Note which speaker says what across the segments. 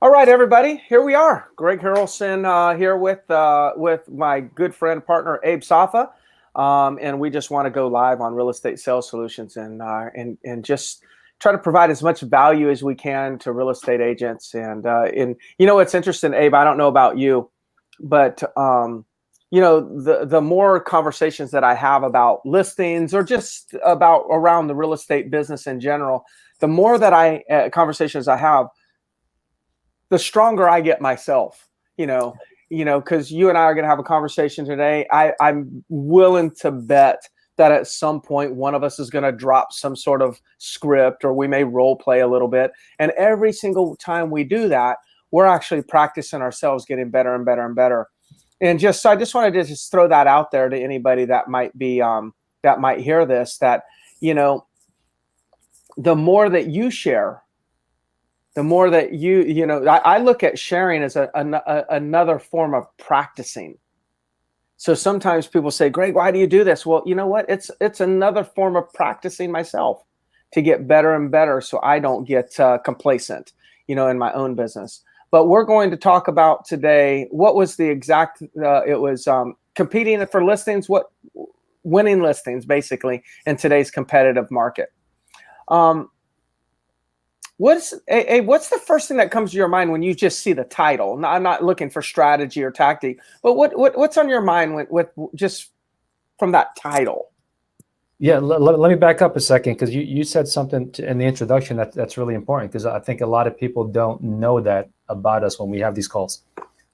Speaker 1: All right, everybody, here we are. Greg Harrelson here with my good friend partner Abe Safa, and we just want to go live on Real Estate Sales Solutions and just try to provide as much value as we can to real estate agents. And you know what's interesting, Abe? I don't know about you, but you know the more conversations that I have about listings or just about around the real estate business in general, the more that conversations I have, the stronger I get myself, because you and I are going to have a conversation today. I'm willing to bet that at some point one of us is going to drop some sort of script, or we may role play a little bit. And every single time we do that, we're actually practicing ourselves getting better and better and better. And so I just wanted to just throw that out there to anybody that might be that might hear this, that the more that you share, the more that I look at sharing as another form of practicing. So sometimes people say, Greg, why do you do this? Well, you know what? It's another form of practicing myself to get better and better, so I don't get complacent, in my own business. But we're going to talk about today, what was the exact, it was competing for listings, winning listings, basically, in today's competitive market. What's the first thing that comes to your mind when you just see the title? No, I'm not looking for strategy or tactic, but what's on your mind with just from that title?
Speaker 2: Yeah, let me back up a second, because you said something in the introduction that's really important, because I think a lot of people don't know that about us when we have these calls.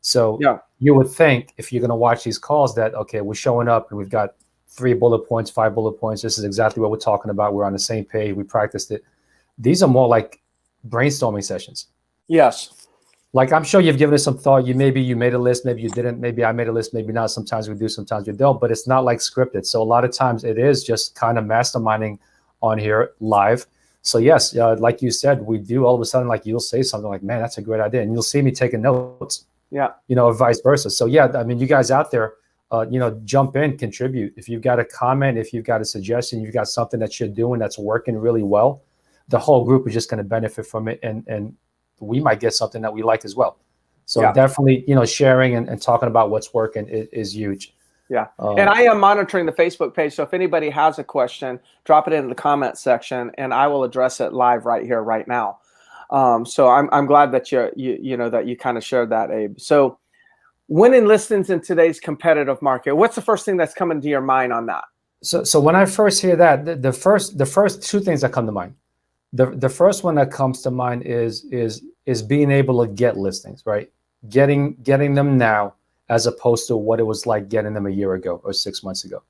Speaker 2: So yeah, you would think if you're going to watch these calls that, okay, we're showing up and we've got 3 bullet points, 5 bullet points. This is exactly what we're talking about. We're on the same page. We practiced it. These are more like brainstorming sessions.
Speaker 1: Yes.
Speaker 2: Like, I'm sure you've given it some thought. Maybe you made a list, maybe you didn't. Maybe I made a list, maybe not. Sometimes we do, sometimes we don't. But it's not like scripted. So a lot of times it is just kind of masterminding on here live. So yes, like you said, we do all of a sudden, like, you'll say something like, man, that's a great idea. And you'll see me taking notes.
Speaker 1: Yeah.
Speaker 2: Or vice versa. So yeah, I mean, you guys out there, jump in, contribute. If you've got a comment, if you've got a suggestion, you've got something that you're doing that's working really well, the whole group is just going to benefit from it. And we might get something that we like as well. So yeah, definitely, sharing and talking about what's working is huge.
Speaker 1: Yeah. And I am monitoring the Facebook page. So if anybody has a question, drop it in the comment section and I will address it live right here, right now. So I'm glad that you kind of shared that, Abe. So winning listings in today's competitive market, what's the first thing that's coming to your mind on that?
Speaker 2: So when I first hear that, the first 2 things that come to mind. The first one that comes to mind is being able to get listings, right? Getting them now, as opposed to what it was like getting them a year ago or 6 months ago.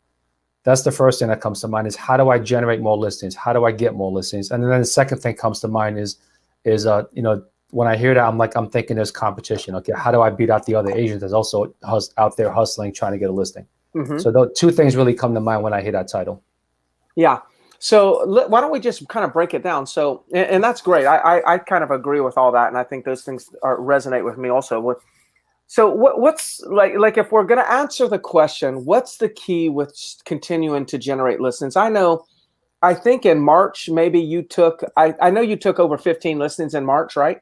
Speaker 2: That's the first thing that comes to mind, is how do I generate more listings? How do I get more listings? And then the second thing comes to mind is when I hear that, I'm thinking there's competition. Okay, how do I beat out the other agent that's also out there hustling, trying to get a listing? Mm-hmm. So those 2 things really come to mind when I hear that title. Yeah.
Speaker 1: So why don't we just kind of break it down? So, and that's great. I kind of agree with all that. And I think those things resonate with me also. So what's like if we're going to answer the question, what's the key with continuing to generate listings? I think in March, maybe you took, I know you took over 15 listings in March, right?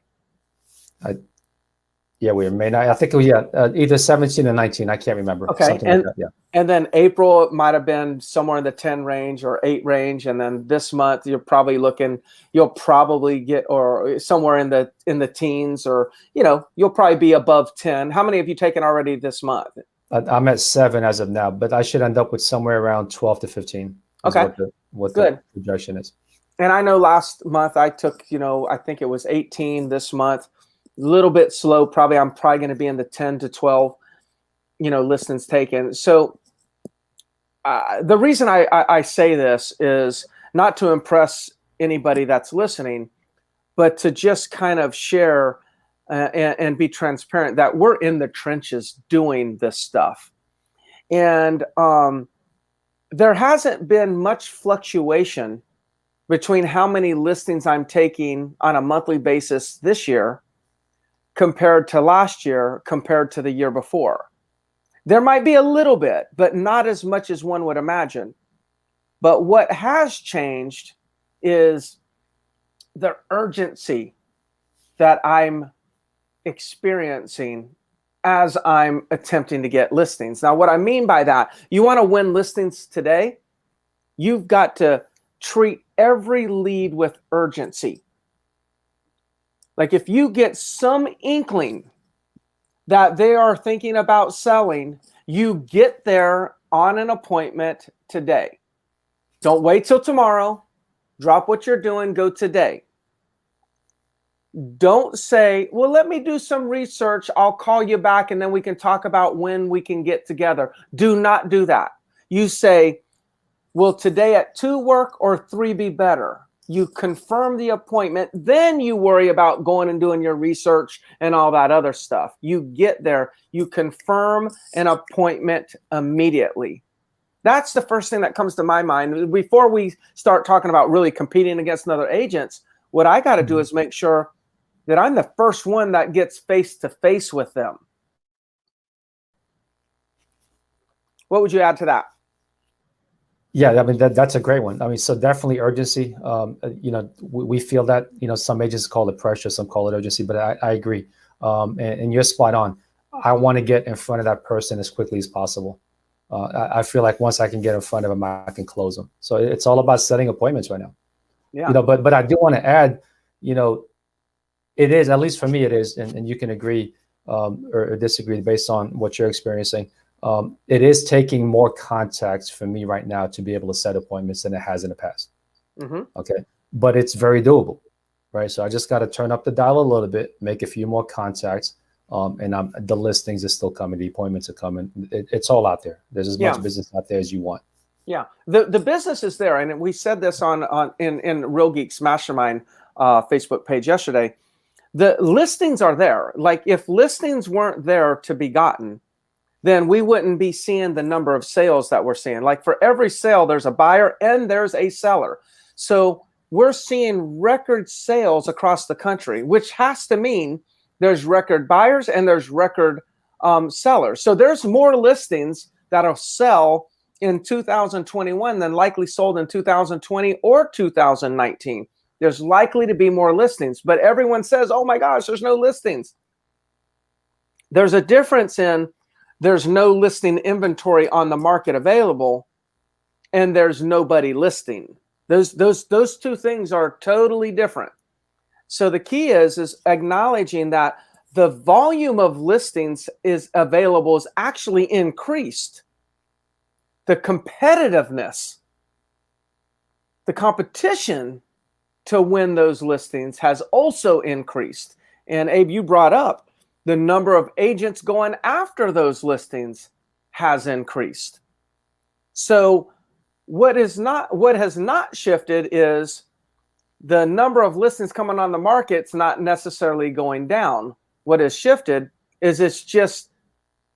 Speaker 2: Yeah, we may not. I think it was either 17 or 19. I can't remember.
Speaker 1: Okay,
Speaker 2: something like that, yeah.
Speaker 1: And then April, it might have been somewhere in the 10 range or 8 range, and then this month you'll probably get or somewhere in the teens, or you'll probably be above 10. How many have you taken already this month?
Speaker 2: I'm at 7 as of now, but I should end up with somewhere around 12 to 15.
Speaker 1: Okay,
Speaker 2: what the projection is.
Speaker 1: And I know last month I took, I think it was 18. This month, a little bit slow. I'm probably going to be in the 10 to 12, listings taken. So the reason I say this is not to impress anybody that's listening, but to just kind of share and be transparent that we're in the trenches doing this stuff. And there hasn't been much fluctuation between how many listings I'm taking on a monthly basis this year compared to last year, compared to the year before. There might be a little bit, but not as much as one would imagine. But what has changed is the urgency that I'm experiencing as I'm attempting to get listings. Now, what I mean by that, you want to win listings today, you've got to treat every lead with urgency. Like if you get some inkling that they are thinking about selling, you get there on an appointment today. Don't wait till tomorrow. Drop what you're doing, go today. Don't say, well, let me do some research. I'll call you back and then we can talk about when we can get together. Do not do that. You say, will today at 2 work or 3 be better? You confirm the appointment. Then you worry about going and doing your research and all that other stuff. You get there. You confirm an appointment immediately. That's the first thing that comes to my mind. Before we start talking about really competing against other agents, what I got to do is make sure that I'm the first one that gets face-to-face with them. What would you add to that?
Speaker 2: Yeah, I mean, that's a great one. I mean, so definitely urgency. We feel that, some agents call it pressure, some call it urgency, but I agree. And you're spot on. I want to get in front of that person as quickly as possible. I feel like once I can get in front of them, I can close them. So it's all about setting appointments right now.
Speaker 1: Yeah.
Speaker 2: But I do want to add, it is, at least for me, it is, and you can agree or disagree based on what you're experiencing. It is taking more contacts for me right now to be able to set appointments than it has in the past.
Speaker 1: Mm-hmm.
Speaker 2: Okay. But it's very doable, right? So I just got to turn up the dial a little bit, make a few more contacts, and the listings are still coming. The appointments are coming. It's all out there. There's as much business out there as you want.
Speaker 1: Yeah. The business is there. And we said this in Real Geeks Mastermind Facebook page yesterday. The listings are there. Like if listings weren't there to be gotten, then we wouldn't be seeing the number of sales that we're seeing. Like for every sale, there's a buyer and there's a seller. So we're seeing record sales across the country, which has to mean there's record buyers and there's record sellers. So there's more listings that'll sell in 2021 than likely sold in 2020 or 2019. There's likely to be more listings, but everyone says, oh my gosh, there's no listings. There's a difference in there's no listing inventory on the market available and there's nobody listing. Those two things are totally different. So the key is acknowledging that the volume of listings is available is actually increased. The competitiveness, the competition to win those listings has also increased. And Abe, you brought up the number of agents going after those listings has increased. So what has not shifted is the number of listings coming on the market's not necessarily going down. What has shifted is it's just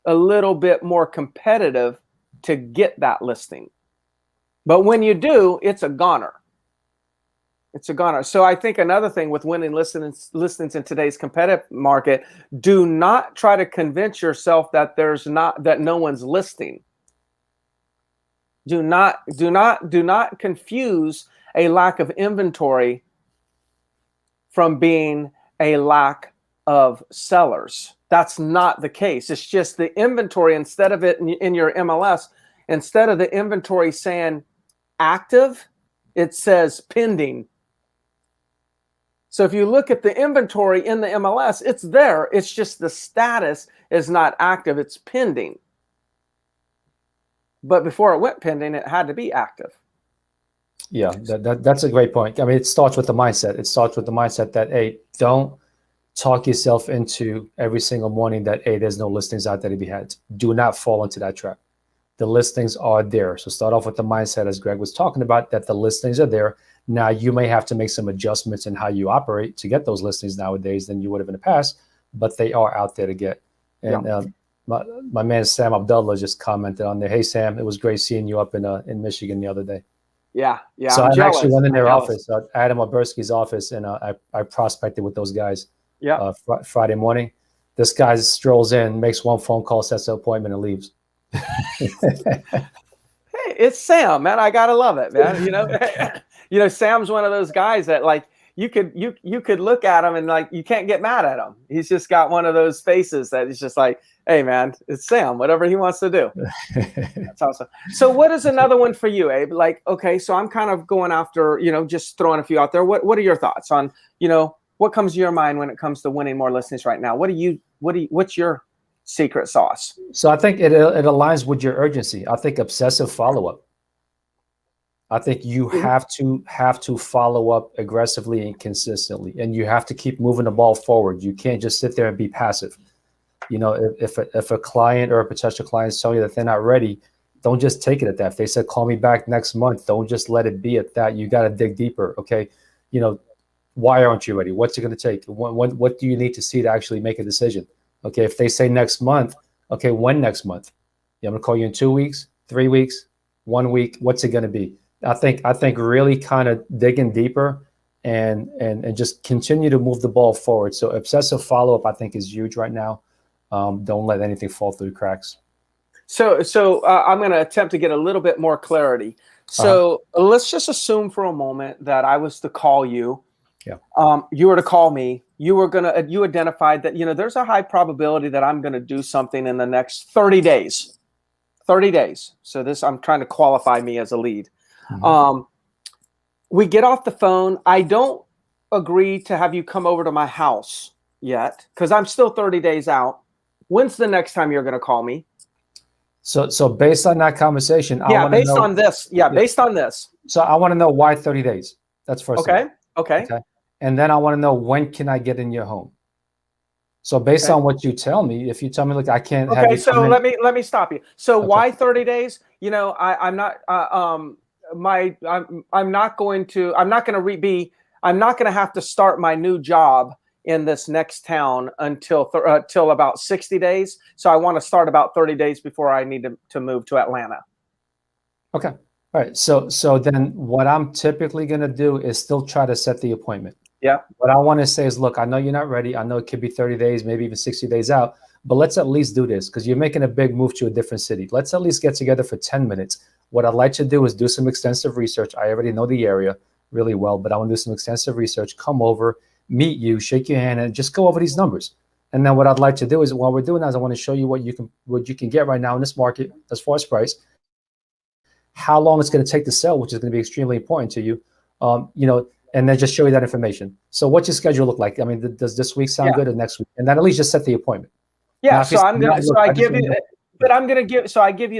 Speaker 1: a little bit more competitive to get that listing. But when you do, it's a goner. It's a goner. So I think another thing with winning listings in today's competitive market, do not try to convince yourself that no one's listing. Do not confuse a lack of inventory from being a lack of sellers. That's not the case. It's just the inventory, instead of it in your MLS, instead of the inventory saying active, it says pending. So if you look at the inventory in the MLS, it's there. It's just the status is not active. It's pending. But before it went pending, it had to be active.
Speaker 2: Yeah, that's a great point. I mean, it starts with the mindset. It starts with the mindset that, hey, don't talk yourself into every single morning that, hey, there's no listings out there to be had. Do not fall into that trap. The listings are there. So start off with the mindset, as Greg was talking about, that the listings are there. Now, you may have to make some adjustments in how you operate to get those listings nowadays than you would have in the past, but they are out there to get. And my man Sam Abdullah just commented on there. Hey, Sam, it was great seeing you up in Michigan the other day.
Speaker 1: Yeah.
Speaker 2: So I actually went in their office, Adam Oberski's office, and I prospected with those guys.
Speaker 1: Yeah.
Speaker 2: Friday morning, this guy strolls in, makes one phone call, sets an appointment, and leaves.
Speaker 1: Hey, it's Sam, man. I gotta love it, man. Sam's one of those guys that, like, you could look at him and like you can't get mad at him. He's just got one of those faces that is just like, hey man, it's Sam, whatever he wants to do. That's awesome. So what is another one for you, Abe? Like, okay, so I'm kind of going after, just throwing a few out there. What are your thoughts on, what comes to your mind when it comes to winning more listings right now? What's your secret sauce?
Speaker 2: So I think it aligns with your urgency. I think obsessive follow-up. I think you have to follow up aggressively and consistently, and you have to keep moving the ball forward. You can't just sit there and be passive. If a client or a potential client is telling you that they're not ready, don't just take it at that. If they said, call me back next month, don't just let it be at that. You got to dig deeper. Okay. Why aren't you ready? What's it going to take? What do you need to see to actually make a decision? Okay. If they say next month, okay, when next month? Yeah, I'm going to call you in 2 weeks, 3 weeks, 1 week. What's it going to be? I think really kind of digging deeper and just continue to move the ball forward. So obsessive follow-up, I think, is huge right now. Don't let anything fall through the cracks. So
Speaker 1: I'm going to attempt to get a little bit more clarity. So let's just assume for a moment that I was to call you.
Speaker 2: Yeah.
Speaker 1: You were to call me. You identified that, there's a high probability that I'm going to do something in the next 30 days. 30 days. So I'm trying to qualify me as a lead. Mm-hmm. We get off the phone. I don't agree to have you come over to my house yet because I'm still 30 days out. When's the next time you're going to call me?
Speaker 2: So based on that conversation,
Speaker 1: based on this.
Speaker 2: So I want to know why 30 days. That's first.
Speaker 1: Okay.
Speaker 2: And then I want to know, when can I get in your home? So based on what you tell me, if you tell me, look, I can't have you
Speaker 1: so let me stop you. So why 30 days? I'm not going to have to start my new job in this next town until about 60 days. So I want to start about 30 days before I need to move to Atlanta.
Speaker 2: Okay. All right. So then what I'm typically going to do is still try to set the appointment.
Speaker 1: Yeah.
Speaker 2: What I want to say is, look, I know you're not ready. I know it could be 30 days, maybe even 60 days out, but let's at least do this because you're making a big move to a different city. Let's at least get together for 10 minutes. What I'd like to do is do some extensive research. I already know the area really well, but I want to do some extensive research, come over, meet you, shake your hand, and just go over these numbers. And then what I'd like to do is, while we're doing that, I want to show you what you can get right now in this market as far as price, how long it's going to take to sell, which is going to be extremely important to you, and then just show you that information. So what's your schedule look like? I mean, does this week sound good or next week? And then at least just set the appointment.
Speaker 1: Yeah. So I give you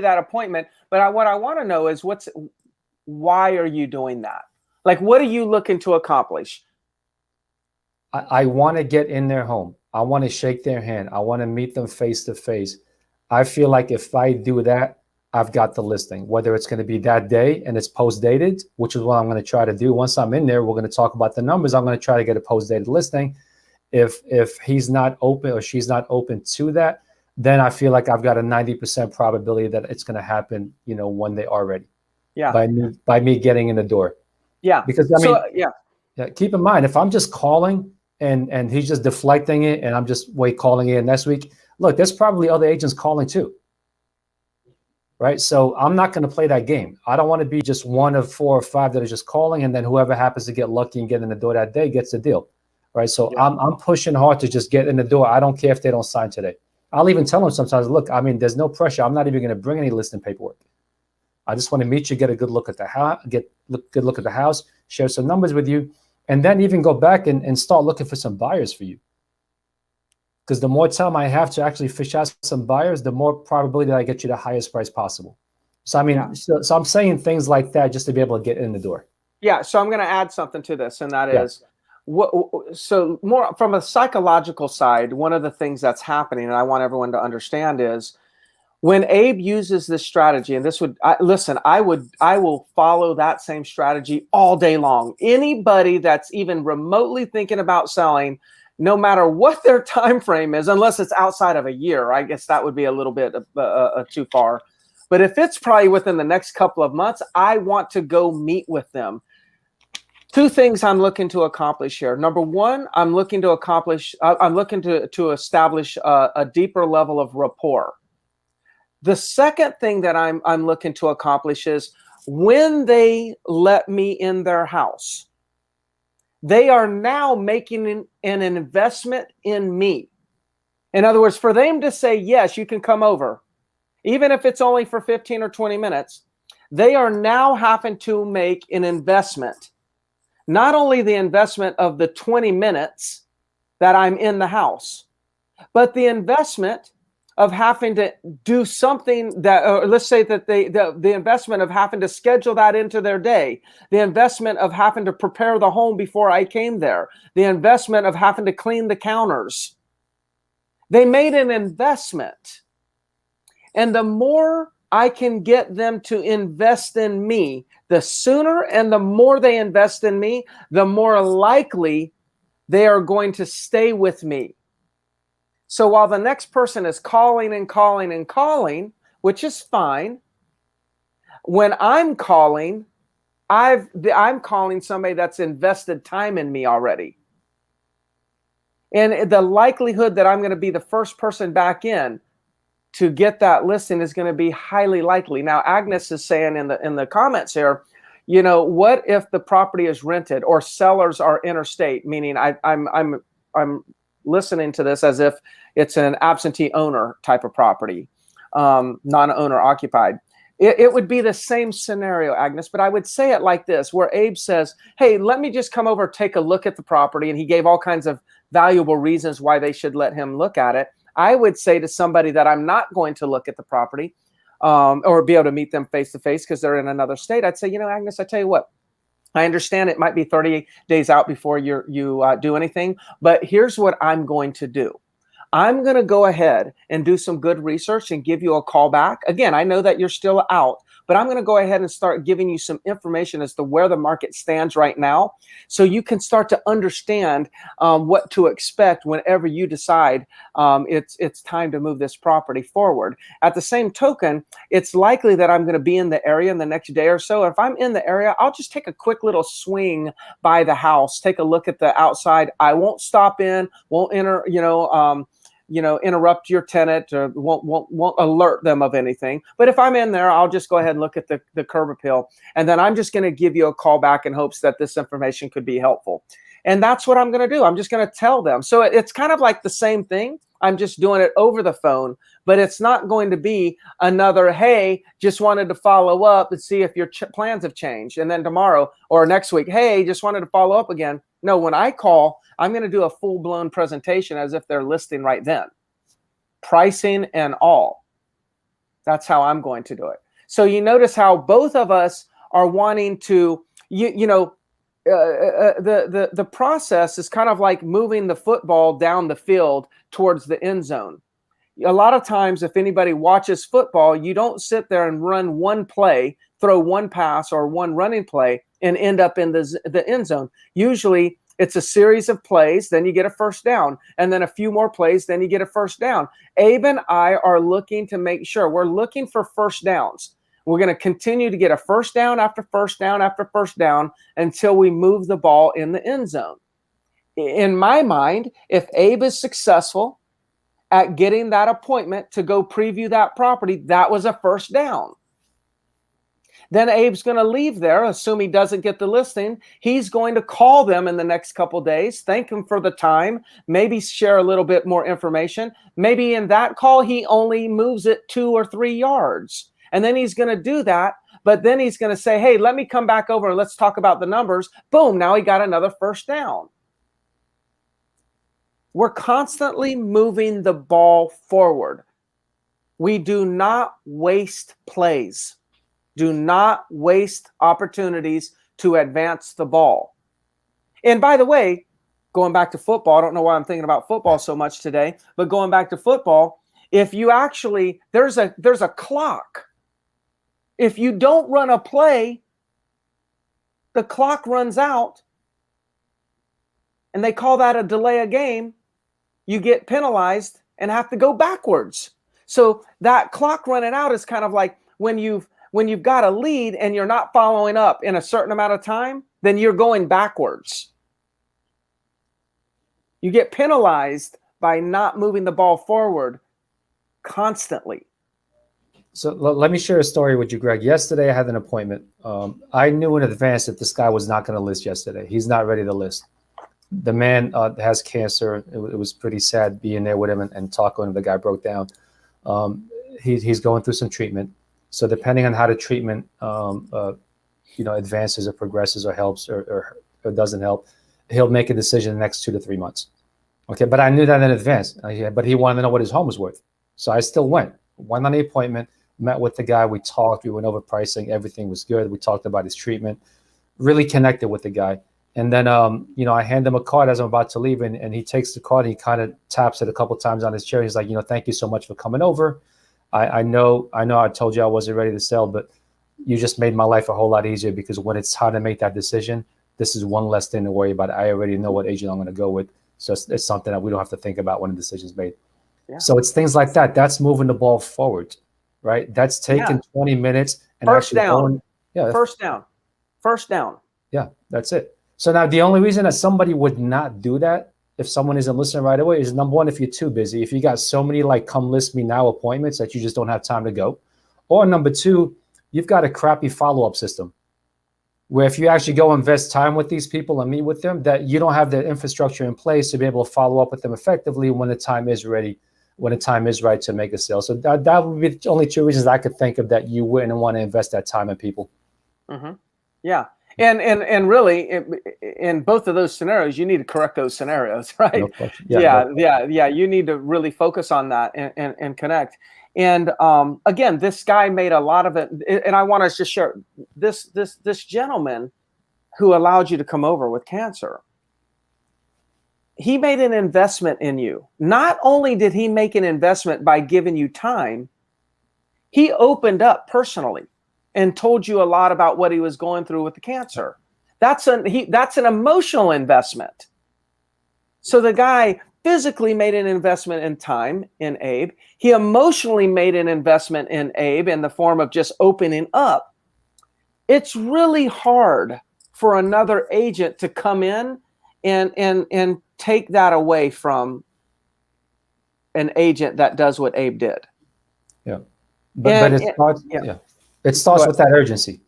Speaker 1: that appointment. But what I want to know is why are you doing that? Like, what are you looking to accomplish?
Speaker 2: I want to get in their home. I want to shake their hand. I want to meet them face to face. I feel like if I do that, I've got the listing, whether it's going to be that day and it's post-dated, which is what I'm going to try to do. Once I'm in there, we're going to talk about the numbers. I'm going to try to get a post-dated listing. If he's not open or she's not open to that, then I feel like I've got a 90% probability that it's going to happen, when they are ready.
Speaker 1: Yeah.
Speaker 2: By me getting in the door.
Speaker 1: Yeah.
Speaker 2: Because keep in mind, if I'm just calling and he's just deflecting it and I'm just calling in next week, look, there's probably other agents calling too. Right. So I'm not going to play that game. I don't want to be just one of 4 or 5 that are just calling, and then whoever happens to get lucky and get in the door that day gets the deal. Right. So I'm pushing hard to just get in the door. I don't care if they don't sign today. I'll even tell them sometimes, look, I mean, there's no pressure. I'm not even going to bring any listing paperwork. I just want to meet you, get a good look at the house, good look at the house, share some numbers with you, and then even go back and start looking for some buyers for you. Because the more time I have to actually fish out some buyers, the more probability that I get you the highest price possible. So I mean, so I'm saying things like that just to be able to get in the door.
Speaker 1: Yeah. So I'm going to add something to this, and that is so more from a psychological side. One of the things that's happening, and I want everyone to understand, is when Abe uses this strategy, and I will follow that same strategy all day long. Anybody that's even remotely thinking about selling, no matter what their time frame is, unless it's outside of a year, I guess that would be a little bit too far. But if it's probably within the next couple of months, I want to go meet with them. 2 things I'm looking to accomplish here. Number one, I'm looking to establish a deeper level of rapport. The second thing that I'm looking to accomplish is when they let me in their house, they are now making an investment in me. In other words, for them to say, yes, you can come over, even if it's only for 15 or 20 minutes, they are now having to make an investment. Not only the investment of the 20 minutes that I'm in the house, but the investment of having to do something that, or let's say that the investment of having to schedule that into their day, the investment of having to prepare the home before I came there, the investment of having to clean the counters. They made an investment. And the more I can get them to invest in me, the sooner and the more they invest in me, the more likely they are going to stay with me. So while the next person is calling and calling and calling, which is fine, when I'm calling, I'm calling somebody that's invested time in me already. And the likelihood that I'm going to be the first person back in to get that listing is going to be highly likely. Now, Agnes is saying in the comments here, you know, what if the property is rented or sellers are interstate? Meaning, I'm listening to this as if it's an absentee owner type of property, non-owner occupied. It would be the same scenario, Agnes, but I would say it like this, where Abe says, hey, let me just come over, take a look at the property. And he gave all kinds of valuable reasons why they should let him look at it. I would say to somebody that I'm not going to look at the property or be able to meet them face to face because they're in another state. I'd say, you know, Agnes, I tell you what, I understand it might be 30 days out before you do anything, but here's what I'm going to do. I'm going to go ahead and do some good research and give you a call back. Again, I know that you're still out, but I'm going to go ahead and start giving you some information as to where the market stands right now, so you can start to understand what to expect whenever you decide it's time to move this property forward. At the same token, it's likely that I'm going to be in the area in the next day or so. If I'm in the area, I'll just take a quick little swing by the house, take a look at the outside. I won't stop in, won't enter, interrupt your tenant, or won't alert them of anything. But if I'm in there, I'll just go ahead and look at the curb appeal. And then I'm just going to give you a call back in hopes that this information could be helpful. And that's what I'm going to do. I'm just going to tell them. So it's kind of like the same thing. I'm just doing it over the phone, but it's not going to be another, hey, just wanted to follow up and see if your plans have changed. And then tomorrow or next week, hey, just wanted to follow up again. No, when I call, I'm going to do a full-blown presentation as if they're listing right then. Pricing and all. That's how I'm going to do it. So you notice how both of us are wanting to, the process is kind of like moving the football down the field towards the end zone. A lot of times, if anybody watches football, you don't sit there and run one play, throw one pass or one running play and end up in the end zone. Usually it's a series of plays, then you get a first down, and then a few more plays, then you get a first down. Abe and I are looking to make sure we're looking for first downs. We're going to continue to get a first down after first down after first down until we move the ball in the end zone. In my mind, if Abe is successful at getting that appointment to go preview that property, that was a first down. Then Abe's going to leave there, assume he doesn't get the listing. He's going to call them in the next couple of days, thank them for the time, maybe share a little bit more information. Maybe in that call, he only moves it 2 or 3 yards. And then he's going to do that, but then he's going to say, hey, let me come back over and let's talk about the numbers. Boom, now he got another first down. We're constantly moving the ball forward. We do not waste plays. Do not waste opportunities to advance the ball. And by the way, going back to football, I don't know why I'm thinking about football so much today, but going back to football, if you actually, there's a clock. If you don't run a play, the clock runs out, and they call that a delay a game. You get penalized and have to go backwards. So that clock running out is kind of like when you've got a lead and you're not following up in a certain amount of time, then you're going backwards. You get penalized by not moving the ball forward constantly.
Speaker 2: So let me share a story with you, Greg. Yesterday, I had an appointment. I knew in advance that this guy was not going to list yesterday. He's not ready to list. The man has cancer. It was pretty sad being there with him and talking to him. The guy broke down. He's going through some treatment. So depending on how the treatment, advances or progresses or helps or doesn't help, he'll make a decision in the next 2 to 3 months. Okay, but I knew that in advance. But he wanted to know what his home was worth. So I still went on the appointment, met with the guy. We talked. We went over pricing. Everything was good. We talked about his treatment. Really connected with the guy. And then, I hand him a card as I'm about to leave, and he takes the card. And he kind of taps it a couple of times on his chair. He's like, thank you so much for coming over. I know I told you I wasn't ready to sell, but you just made my life a whole lot easier, because when it's time to make that decision, this is one less thing to worry about. I already know what agent I'm going to go with. So it's something that we don't have to think about when the decision's made. Yeah. So it's things like that. That's moving the ball forward, right? That's taking 20 minutes and
Speaker 1: first
Speaker 2: actually
Speaker 1: down.
Speaker 2: going,
Speaker 1: First down.
Speaker 2: Yeah, that's it. So now the only reason that somebody would not do that, if someone isn't listening right away, is number one, if you're too busy, if you got so many come list me now appointments that you just don't have time to go. Or number two, you've got a crappy follow-up system where if you actually go invest time with these people and meet with them, that you don't have the infrastructure in place to be able to follow up with them effectively when the time is ready, when the time is right to make a sale. So that would be the only two reasons I could think of that you wouldn't want to invest that time in people.
Speaker 1: Mm-hmm. Yeah. And really, in both of those scenarios, you need to correct those scenarios, right?
Speaker 2: No question.
Speaker 1: Yeah. You need to really focus on that and connect. And again, this guy made a lot of it. And I want to just share this gentleman who allowed you to come over with cancer. He made an investment in you. Not only did he make an investment by giving you time, he opened up personally and told you a lot about what he was going through with the cancer. That's an emotional investment. So the guy physically made an investment in time in Abe. He emotionally made an investment in Abe in the form of just opening up. It's really hard for another agent to come in and take that away from an agent that does what Abe did.
Speaker 2: Yeah. But it starts, It starts with that urgency.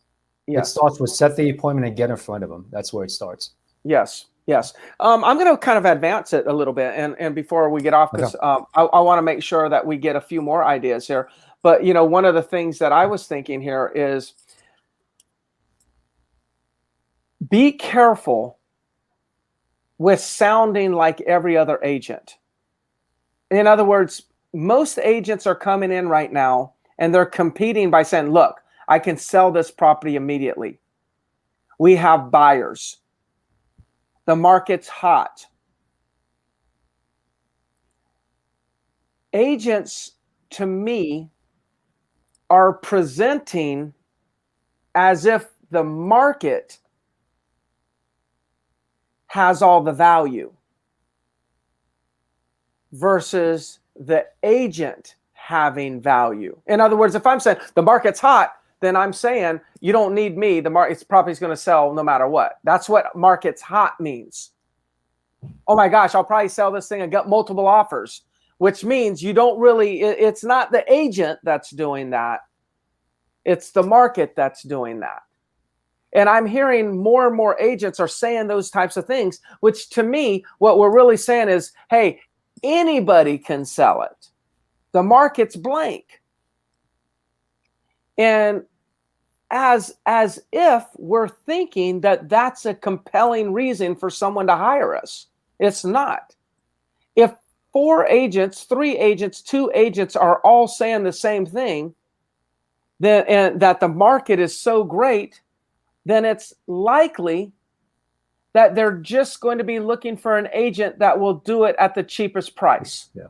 Speaker 2: Yes. It starts with set the appointment and get in front of them. That's where it starts.
Speaker 1: Yes. I'm going to kind of advance it a little bit, and before we get off, because I want to make sure that we get a few more ideas here. But one of the things that I was thinking here is be careful with sounding like every other agent. In other words, most agents are coming in right now and they're competing by saying, look, I can sell this property immediately. We have buyers. The market's hot. Agents, to me, are presenting as if the market has all the value versus the agent having value. In other words, if I'm saying the market's hot, then I'm saying you don't need me. The property's going to sell no matter what. That's what market's hot means. Oh my gosh, I'll probably sell this thing and get multiple offers, which means you don't really, it's not the agent that's doing that. It's the market that's doing that. And I'm hearing more and more agents are saying those types of things, which to me, what we're really saying is, hey, anybody can sell it. The market's blank. And as if we're thinking that that's a compelling reason for someone to hire us. It's not. If 4 agents, 3 agents, 2 agents are all saying the same thing, then and that the market is so great, then it's likely that they're just going to be looking for an agent that will do it at the cheapest price.
Speaker 2: Yeah.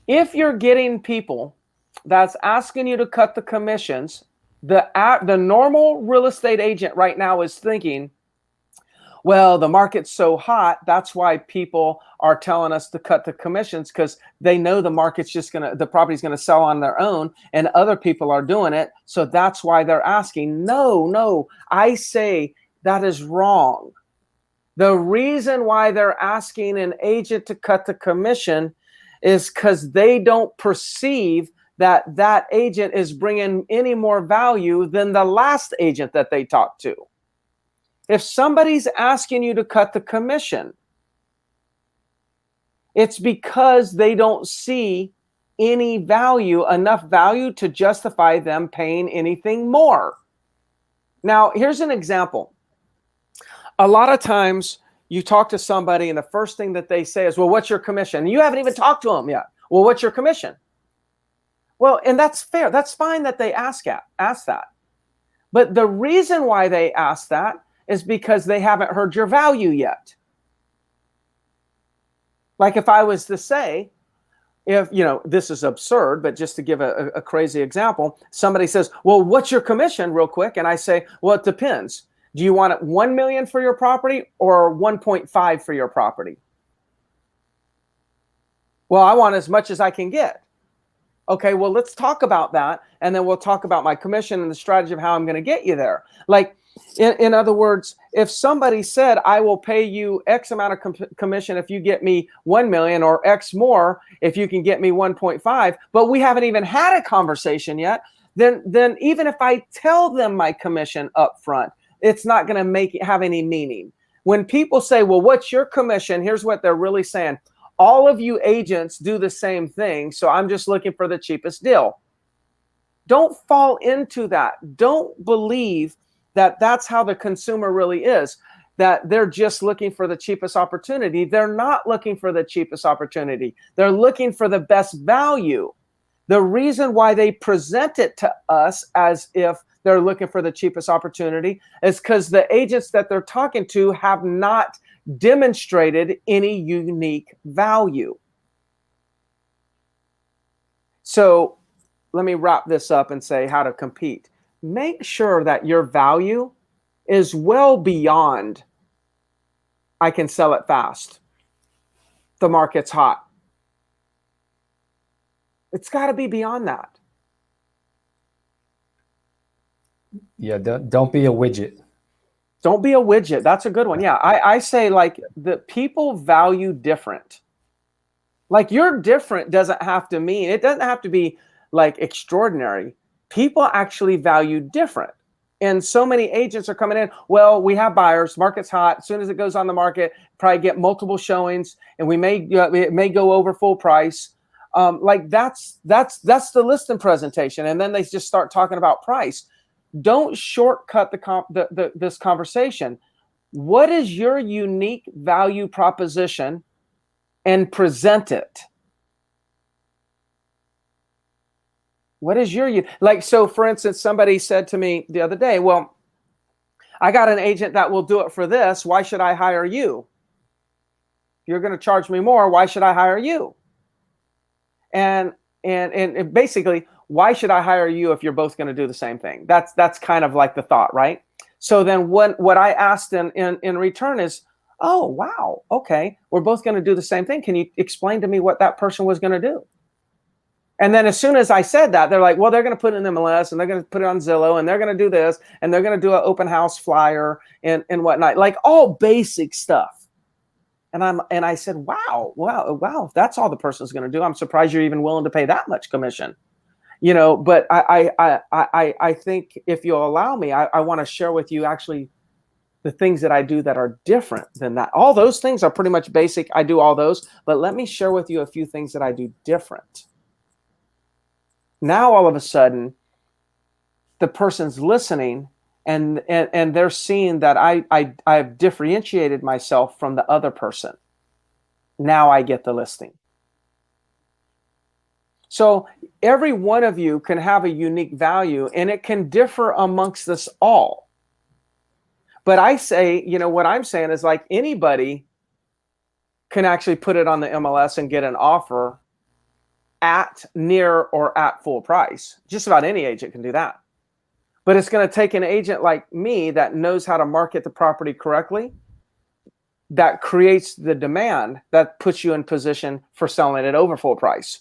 Speaker 1: If you're getting people that's asking you to cut the commissions, the normal real estate agent right now is thinking, well, the market's so hot, that's why people are telling us to cut the commissions, because they know the market's the property's gonna sell on their own and other people are doing it. So that's why they're asking. No, I say that is wrong. The reason why they're asking an agent to cut the commission is because they don't perceive that that agent is bringing any more value than the last agent that they talked to. If somebody's asking you to cut the commission, it's because they don't see any value, enough value to justify them paying anything more. Now, here's an example. A lot of times you talk to somebody and the first thing that they say is, well, what's your commission? And you haven't even talked to them yet. Well, what's your commission? Well, and that's fair. That's fine that they ask that. But the reason why they ask that is because they haven't heard your value yet. Like if I was to say, if, you know, this is absurd, but just to give a crazy example, somebody says, well, what's your commission real quick? And I say, well, it depends. Do you want it 1 million for your property or 1.5 for your property? Well, I want as much as I can get. Okay, well, let's talk about that. And then we'll talk about my commission and the strategy of how I'm going to get you there. Like, in other words, if somebody said, I will pay you X amount of commission if you get me 1 million or X more if you can get me 1.5, but we haven't even had a conversation yet, then even if I tell them my commission up front, it's not going to have any meaning. When people say, well, what's your commission? Here's what they're really saying. All of you agents do the same thing, so I'm just looking for the cheapest deal. Don't fall into that. Don't believe that that's how the consumer really is, that they're just looking for the cheapest opportunity. They're not looking for the cheapest opportunity. They're looking for the best value. The reason why they present it to us as if they're looking for the cheapest opportunity is because the agents that they're talking to have not demonstrated any unique value. So let me wrap this up and say how to compete. Make sure that your value is well beyond, I can sell it fast, the market's hot. It's got to be beyond that.
Speaker 2: Yeah, don't be a widget.
Speaker 1: Don't be a widget. That's a good one. Yeah, I say, like, the people value different. Like, you're different doesn't have to mean, it doesn't have to be like extraordinary. People actually value different. And so many agents are coming in, well, we have buyers, market's hot. As soon as it goes on the market, probably get multiple showings, and it may go over full price. Like that's the listing presentation. And then they just start talking about price. Don't shortcut this conversation. What is your unique value proposition, and present it? What is your, like, so for instance, somebody said to me the other day, well, I got an agent that will do it for this. Why should I hire you? You're going to charge me more. Why should I hire you? And basically, why should I hire you if you're both going to do the same thing? That's kind of like the thought, right? So then what I asked in return is, oh, wow, okay, we're both going to do the same thing. Can you explain to me what that person was going to do? And then as soon as I said that, they're like, well, they're going to put it in MLS, and they're going to put it on Zillow, and they're going to do this, and they're going to do an open house flyer and whatnot, like all basic stuff. And I said, wow, if that's all the person's going to do, I'm surprised you're even willing to pay that much commission. You know, but I think if you'll allow me, I want to share with you actually the things that I do that are different than that. All those things are pretty much basic. I do all those, but let me share with you a few things that I do different. Now, all of a sudden, the person's listening, and they're seeing that I've differentiated myself from the other person. Now I get the listing. So every one of you can have a unique value, and it can differ amongst us all. But I say, you know, what I'm saying is, like, anybody can actually put it on the MLS and get an offer at, near, or at full price. Just about any agent can do that. But it's going to take an agent like me that knows how to market the property correctly, that creates the demand that puts you in position for selling it over full price.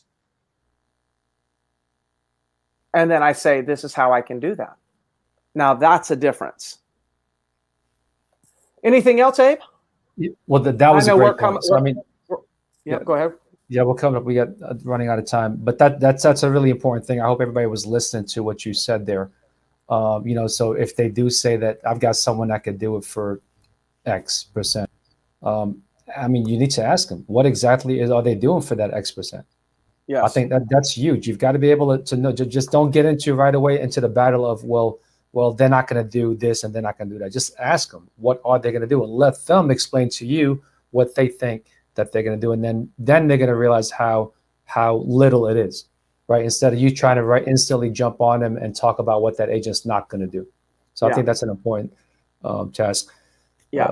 Speaker 1: And then I say, this is how I can do that. Now that's a difference. Anything else, Abe?
Speaker 2: Well, that was a great point. So, I mean,
Speaker 1: yeah, go ahead.
Speaker 2: Yeah, we're coming up. We got running out of time, but that's a really important thing. I hope everybody was listening to what you said there. You know, so if they do say that I've got someone that could do it for X percent, um, I mean, you need to ask them what exactly are they doing for that X percent. I
Speaker 1: Yes.
Speaker 2: think that's huge. You've got to be able to know. Just don't get into right away into the battle of well, they're not going to do this and they're not going to do that. Just ask them what are they going to do, and let them explain to you what they think that they're going to do, and then they're going to realize how little it is, right? Instead of you trying to instantly jump on them and talk about what that agent's not going to do. So I
Speaker 1: Yeah.
Speaker 2: think that's an important task.
Speaker 1: Yeah.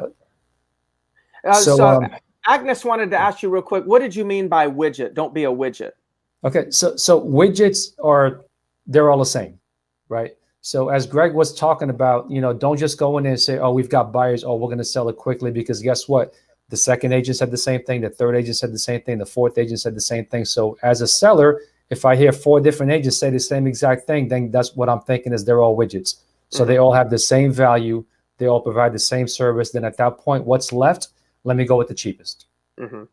Speaker 2: So
Speaker 1: So Agnes wanted to ask you real quick, what did you mean by widget? Don't be a widget.
Speaker 2: okay, so widgets they're all the same, right? So as Greg was talking about, you know, don't just go in there and say, oh, we've got buyers, oh, we're going to sell it quickly, because guess what? The second agent said the same thing, the third agent said the same thing, the fourth agent said the same thing. So as a seller, if I hear 4 different agents say the same exact thing, then that's what I'm thinking is they're all widgets. So they all have the same value, they all provide the same service. Then at that point, what's left? Let me go with the cheapest.
Speaker 1: Mm-hmm.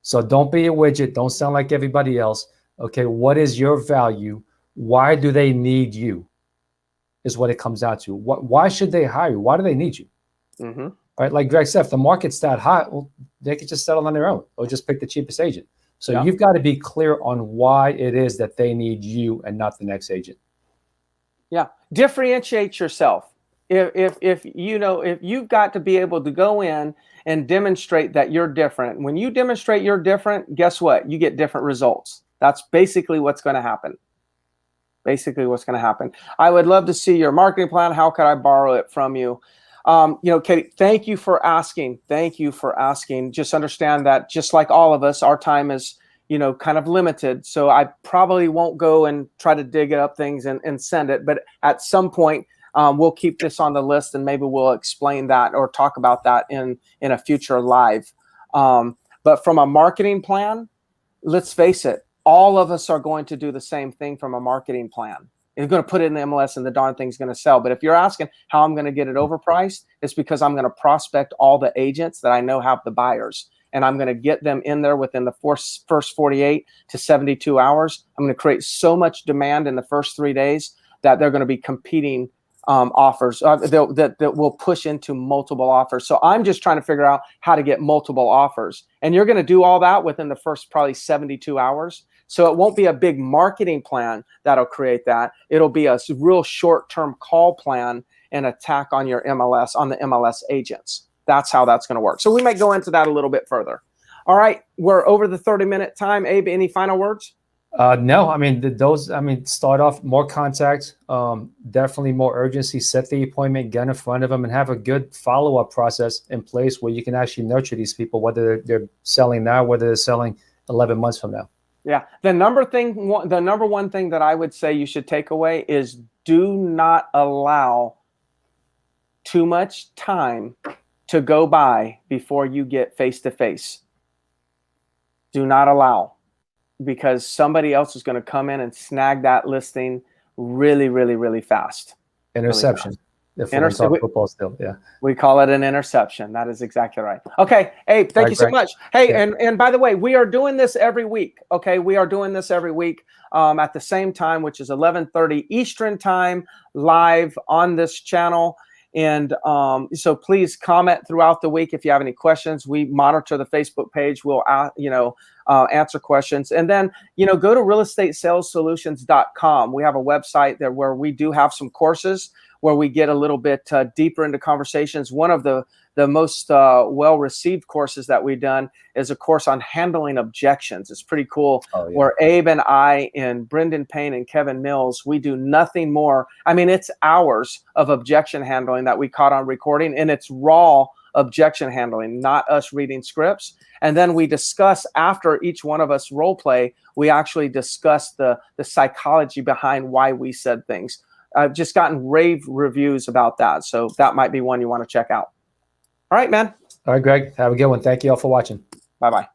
Speaker 2: So don't be a widget. Don't sound like everybody else. Okay, what is your value? Why do they need you? Is what it comes down to. Why should they hire you? Why do they need you?
Speaker 1: Mm-hmm.
Speaker 2: Right, like Greg said, if the market's that hot, well, they could just settle on their own or just pick the cheapest agent. So you've got to be clear on why it is that they need you and not the next agent.
Speaker 1: Yeah, differentiate yourself. If you know, if you've got to be able to go in and demonstrate that you're different. When you demonstrate you're different, guess what? You get different results. That's basically what's going to happen. Basically what's going to happen. I would love to see your marketing plan. How could I borrow it from you? You know, Katie, thank you for asking. Thank you for asking. Just understand that just like all of us, our time is, you know, kind of limited. So I probably won't go and try to dig up things and send it. But at some point, we'll keep this on the list, and maybe we'll explain that or talk about that in a future live. But from a marketing plan, let's face it, all of us are going to do the same thing from a marketing plan. You're going to put it in the MLS and the darn thing's going to sell. But if you're asking how I'm going to get it overpriced, it's because I'm going to prospect all the agents that I know have the buyers. And I'm going to get them in there within the first 48 to 72 hours. I'm going to create so much demand in the first 3 days that they're going to be competing offers that will push into multiple offers. So I'm just trying to figure out how to get multiple offers. And you're going to do all that within the first probably 72 hours. So it won't be a big marketing plan that'll create that. It'll be a real short-term call plan and attack on your MLS, on the MLS agents. That's how that's going to work. So we might go into that a little bit further. All right, we're over the 30-minute time. Abe, any final words?
Speaker 2: No, I mean, start off more contact, definitely more urgency, set the appointment, get in front of them, and have a good follow-up process in place where you can actually nurture these people, whether they're selling now, whether they're selling 11 months from now.
Speaker 1: Yeah. The number one thing that I would say you should take away is do not allow too much time to go by before you get face-to-face. Do not allow, because somebody else is going to come in and snag that listing really, really, really fast.
Speaker 2: Interception.
Speaker 1: Really fast.
Speaker 2: If we're going to talk football still, yeah.
Speaker 1: We call it an interception. That is exactly right. Okay, Abe, thank you so much. Hey, yeah. and by the way, we are doing this every week. Okay, we are doing this every week at the same time, which is 11:30 Eastern time, live on this channel. And so please comment throughout the week if you have any questions. We monitor the Facebook page. We'll answer questions. And then, go to realestatesalessolutions.com. We have a website there where we do have some courses where we get a little bit deeper into conversations. One of the most well-received courses that we've done is a course on handling objections. It's pretty cool. Oh, yeah. Where Abe and I and Brendan Payne and Kevin Mills, we do nothing more. I mean, it's hours of objection handling that we caught on recording, and it's raw objection handling, not us reading scripts. And then we discuss, after each one of us role play, we actually discuss the psychology behind why we said things. I've just gotten rave reviews about that. So that might be one you want to check out. All right, man.
Speaker 2: All right, Greg. Have a good one. Thank you all for watching.
Speaker 1: Bye-bye.